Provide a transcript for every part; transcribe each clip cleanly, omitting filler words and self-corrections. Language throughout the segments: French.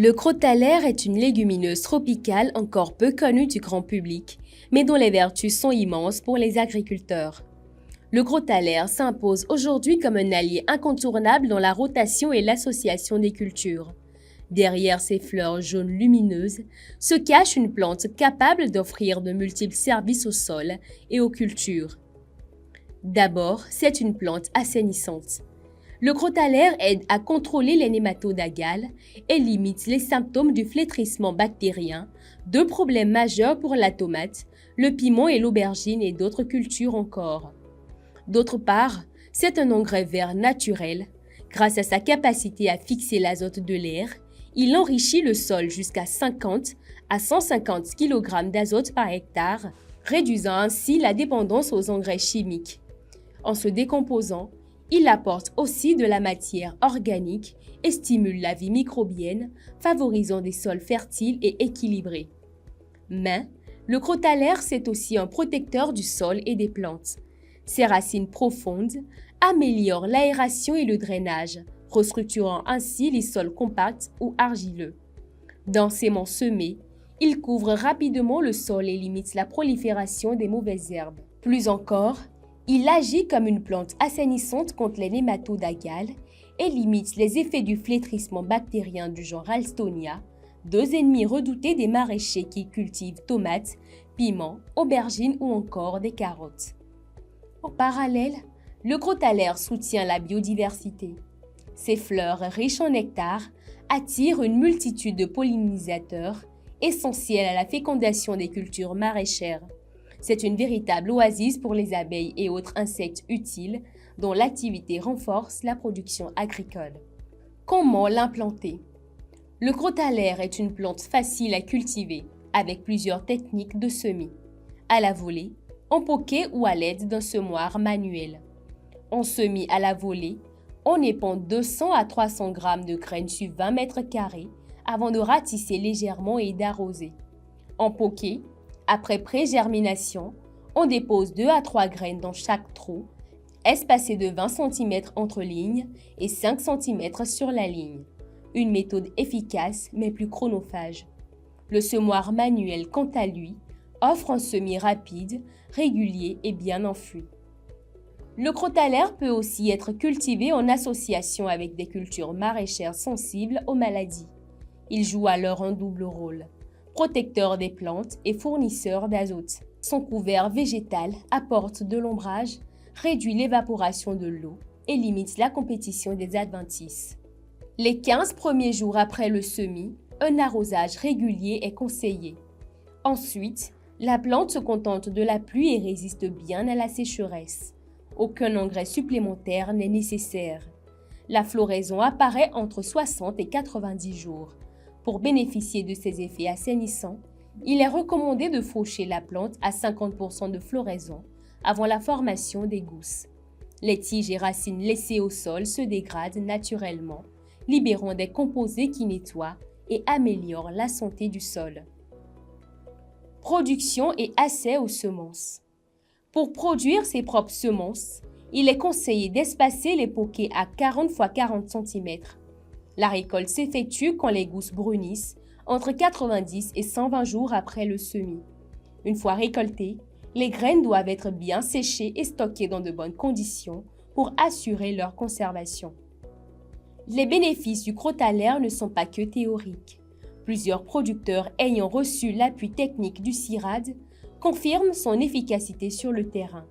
Le crotalaire est une légumineuse tropicale encore peu connue du grand public, mais dont les vertus sont immenses pour les agriculteurs. Le crotalaire s'impose aujourd'hui comme un allié incontournable dans la rotation et l'association des cultures. Derrière ces fleurs jaunes lumineuses se cache une plante capable d'offrir de multiples services au sol et aux cultures. D'abord, c'est une plante assainissante. Le crotalaire aide à contrôler les nématodes à gales et limite les symptômes du flétrissement bactérien, deux problèmes majeurs pour la tomate, le piment et l'aubergine et d'autres cultures encore. D'autre part, c'est un engrais vert naturel. Grâce à sa capacité à fixer l'azote de l'air, il enrichit le sol jusqu'à 50 à 150 kg d'azote par hectare, réduisant ainsi la dépendance aux engrais chimiques. En se décomposant, il apporte aussi de la matière organique et stimule la vie microbienne, favorisant des sols fertiles et équilibrés. Mais le crotalaire, c'est aussi un protecteur du sol et des plantes. Ses racines profondes améliorent l'aération et le drainage, restructurant ainsi les sols compacts ou argileux. Densément semé, il couvre rapidement le sol et limite la prolifération des mauvaises herbes. Plus encore, il agit comme une plante assainissante contre les nématodes à gales et limite les effets du flétrissement bactérien du genre Ralstonia, deux ennemis redoutés des maraîchers qui cultivent tomates, piments, aubergines ou encore des carottes. En parallèle, le crotalaire soutient la biodiversité. Ses fleurs riches en nectar attirent une multitude de pollinisateurs, essentiels à la fécondation des cultures maraîchères. C'est une véritable oasis pour les abeilles et autres insectes utiles dont l'activité renforce la production agricole. Comment l'implanter? Le crotalaire est une plante facile à cultiver avec plusieurs techniques de semis. À la volée, en poquet ou à l'aide d'un semoir manuel. En semis à la volée, on épand 200 à 300 g de graines sur 20 mètres carrés avant de ratisser légèrement et d'arroser. En poquet, après pré-germination, on dépose 2 à 3 graines dans chaque trou, espacées de 20 cm entre lignes et 5 cm sur la ligne. Une méthode efficace mais plus chronophage. Le semoir manuel, quant à lui, offre un semis rapide, régulier et bien enfui. Le crotalaire peut aussi être cultivé en association avec des cultures maraîchères sensibles aux maladies. Il joue alors un double rôle, protecteur des plantes et fournisseur d'azote. Son couvert végétal apporte de l'ombrage, réduit l'évaporation de l'eau et limite la compétition des adventices. Les 15 premiers jours après le semis, un arrosage régulier est conseillé. Ensuite, la plante se contente de la pluie et résiste bien à la sécheresse. Aucun engrais supplémentaire n'est nécessaire. La floraison apparaît entre 60 et 90 jours. Pour bénéficier de ces effets assainissants, il est recommandé de faucher la plante à 50% de floraison avant la formation des gousses. Les tiges et racines laissées au sol se dégradent naturellement, libérant des composés qui nettoient et améliorent la santé du sol. Production et accès aux semences. Pour produire ses propres semences, il est conseillé d'espacer les poquets à 40 x 40 cm. La récolte s'effectue quand les gousses brunissent, entre 90 et 120 jours après le semis. Une fois récoltées, les graines doivent être bien séchées et stockées dans de bonnes conditions pour assurer leur conservation. Les bénéfices du crotalaire ne sont pas que théoriques. Plusieurs producteurs ayant reçu l'appui technique du CIRAD confirment son efficacité sur le terrain.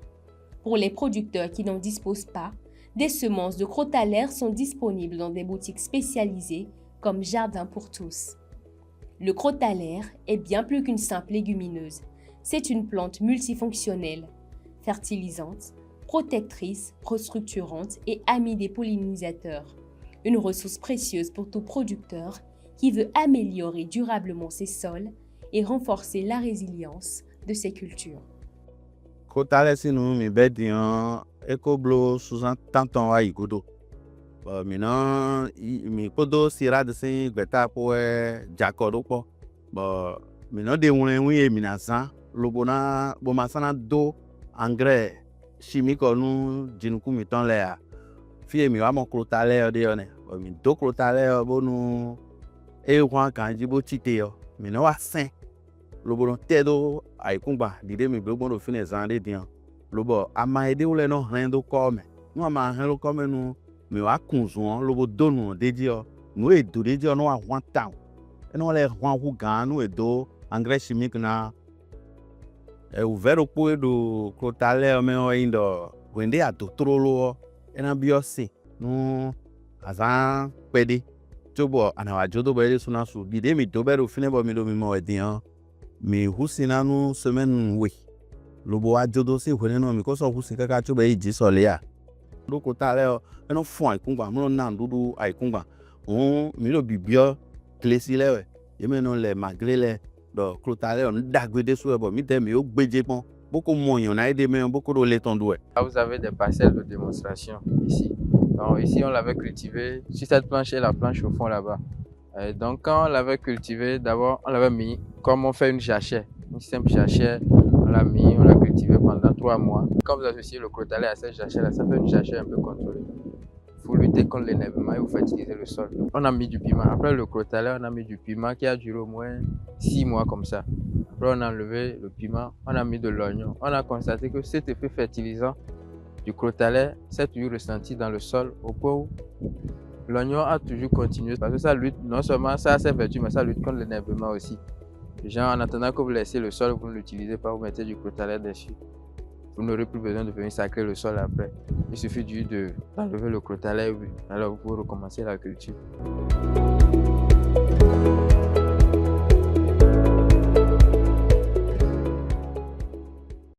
Pour les producteurs qui n'en disposent pas, des semences de crotalaire sont disponibles dans des boutiques spécialisées comme Jardin pour tous. Le crotalaire est bien plus qu'une simple légumineuse. C'est une plante multifonctionnelle, fertilisante, protectrice, restructurante et amie des pollinisateurs. Une ressource précieuse pour tout producteur qui veut améliorer durablement ses sols et renforcer la résilience de ses cultures. Crotalaire sinu mi bedian ekoblo suzan tanton wa igodo. Maintenant mi podo sira de sin gbeta po jacodo po. Maintenant de wi e minasan lobona bo masana do engrais chimique nu jinuku mi ton le fi mi wa mon crotalaire de one. Mi do crotalaire bonu et quand quand jibo tité mais non wa sain le bon tedo ay kumba dide mi bon do fine zande dian le bon ama ede ou le no rendo comme no ama rendo comme nous mais wa kunzon le bon donu de dio nous e do de dio no wa wan town e no le wan hu gan nous e do engrais chimique na e ouvert pour do crotale me o indo wende a do trolo e na biosi no azan pede jobo ana wa jodo be suna su dide mi do be do fine bo mi do mi mo e dian mi husina nu semaine we lobo ajodo se hwene no mi ko so husin kaka cho be ji so le ya lo ko ta le e no fun aikungba mo na ndudu aikungba mi lo bibio klesi le we ye me no le magre le do klota le on dagbede so e bo mi de mi o gbeje pon beaucoup moyen na ide me beaucoup do le tondu e. Vous avez des parcelles de démonstration ici. Donc ici on l'avait cultivé sur cette planche et la planche au fond là-bas. Donc quand on l'avait cultivé, d'abord on l'avait mis comme on fait une jachère, une simple jachère, on l'a mis, on l'a cultivé pendant 3 mois. Quand vous associez le crotale à cette jachère-là, ça fait une jachère un peu contrôlée. Il faut lutter contre l'énervement et vous fertiliser le sol. On a mis du piment. Après le crotale, on a mis du piment qui a duré au moins 6 mois comme ça. Après on a enlevé le piment, on a mis de l'oignon. On a constaté que cet effet fertilisant du crotale s'est toujours ressenti dans le sol au point où l'oignon a toujours continué parce que ça lutte, non seulement ça a ses vertus, mais ça lutte contre l'énervement aussi. Genre, en attendant que vous laissez le sol, vous ne l'utilisez pas, vous mettez du crotale dessus. Vous n'aurez plus besoin de venir sacrer le sol après. Il suffit juste d'enlever le crotale, alors vous pouvez recommencer la culture.